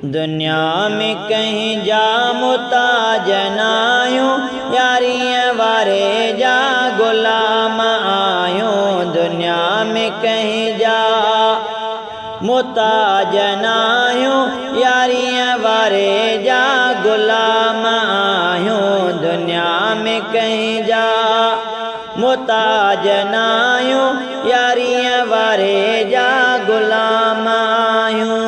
दुनिया में कहीं जा मुताज नायूं, यारीअ वारे जा गुलाम आयूं। दुनिया में कहीं जा मुताज नायूं, यारीअ वारे जा गुलाम आयूं। दुनिया में कहीं जा मुताज नायूं, यारीअ वारे जा गुलाम आयूं।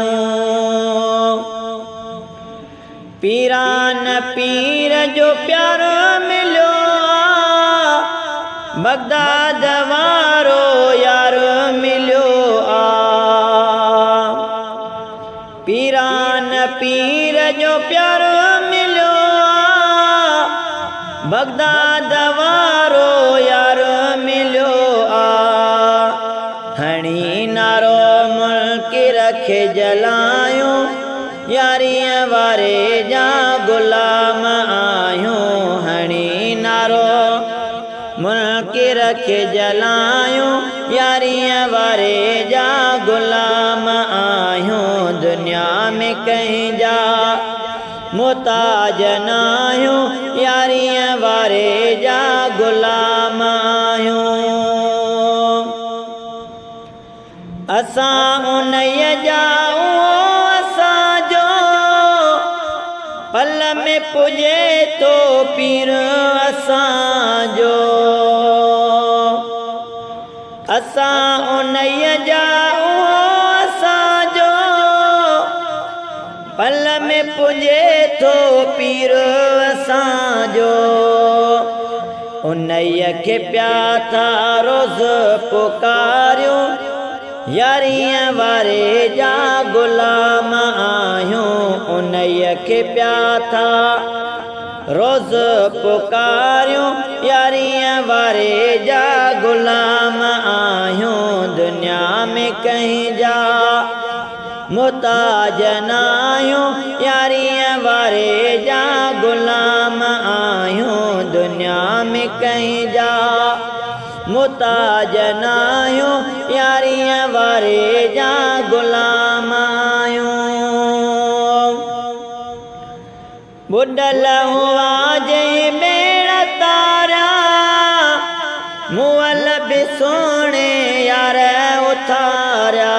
पीरान पीर जो प्यारो मिलो आ, बगदाद वारो यार मिलो आ। पीरान पीर जो प्यारो मिलो आ, बगदाद वारो यार मिलो आ। हणी नारो मुल्क रखे जलायूं, यारीअ वारे जा गुलाम आयूं। हणी नारो मुल्क रखे जलायूं, यारीअ वारे जा गुलाम आयूं। दुनिया में कहीं जा मुताज नायूं, यारीअ वारे जा गुलाम आयूं। असां उन्हीअ जा पल में पुजे तो पीर असांजो। असां उन्हीअ जा असांजो, पल में पुजे तो पीर असांजो। उन्हीअ खे पिया था रोज़ पुकारियूं, यारीअ वारे जा गुलाम आयूं। उन्हीअ खे पिया था रोज़ पुकारियूं, यारीअ वारे जा गुलाम आयूं। दुनिया में कहीं जा मुताज नायूं, यारीअ वारे जा गुलाम आयूं। दुनिया में कहीं जा मुताज नायूं, यारीअ वारे जा गुलाम आयूं। बुॾल हुआ जंहिं बेड़ तारिया, मुअल बि सोणे यार उथारिया।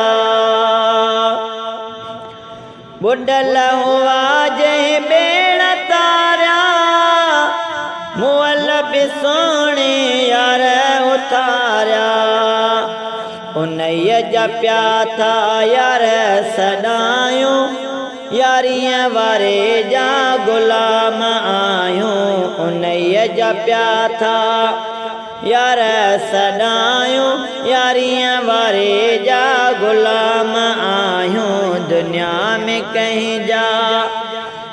बुॾल हुआ जंहिं बेड़ तारिया, मुअल बि सोणे यार उथारिया। उन्हीअ जा पिया था यार सॾायूं, यारीअ वारे जा गुलाम आयूं। उन्हीअ जा पिया था यार सॾायूं, यारीअ वारे जा गुलाम आयूं। दुनिया में कहीं जा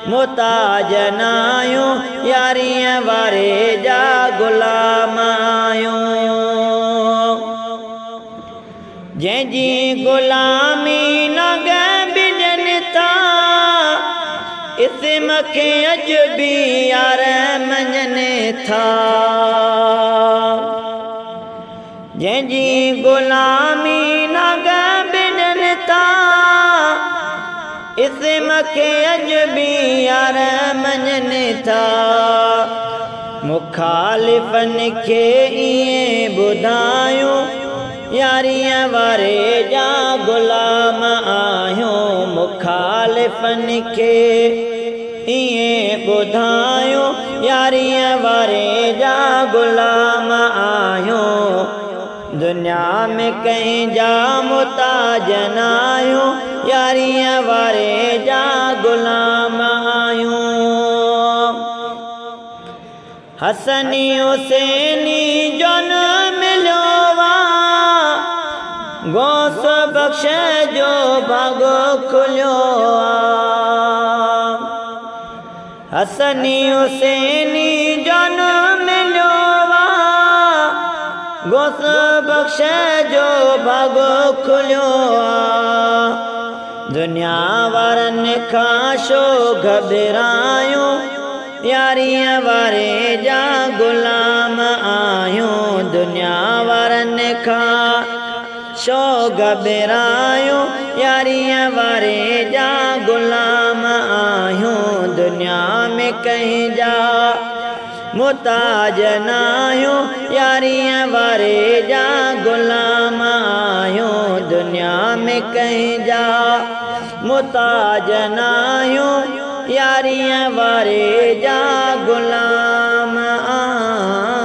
मुताज नायूं, यारीअ वारे जा गुलाम आयूं। जंहिंजी गुलामी नग ॿिजनि था, इस्म खे अॼु बि यार मञनि था। जंहिंजी गुलामी नग ॿिजनि था, इस्म खे अॼु बि यार मञनि था। मुखालिफ़नि खे ईअं ॿुधायूं, यारीअ वारे जा गुलाम आयूं। मुखालिफ़नि खे ईअं ॿुधायूं, यारीअ वारे जा गुलाम आयूं। दुनिया में कहीं जा मुताज नायूं, यारीअ वारे जा गुलाम आयूं। हसनी हुसैनी जो न मिलियो वा, गौस बख्श जो भाॻो खुलियो आ। हसनी हुसैनी जो न मिलियो वा, गौस बख्श जो भाॻो खुलियो आ। दुनिया वारनि खां छो घबरायूं, यारीअ वारे जा गुलाम आयूं। दुनिया वारनि खां छो घबरायूं, यारीअ वारे जा गुलाम दुनिया में कहीं जा मुताज नायूं यारियां वारे जा गुलाम आयूं दुनिया में कहीं जा मुताज नायूं यारियां वारे जा गुलाम आयूं।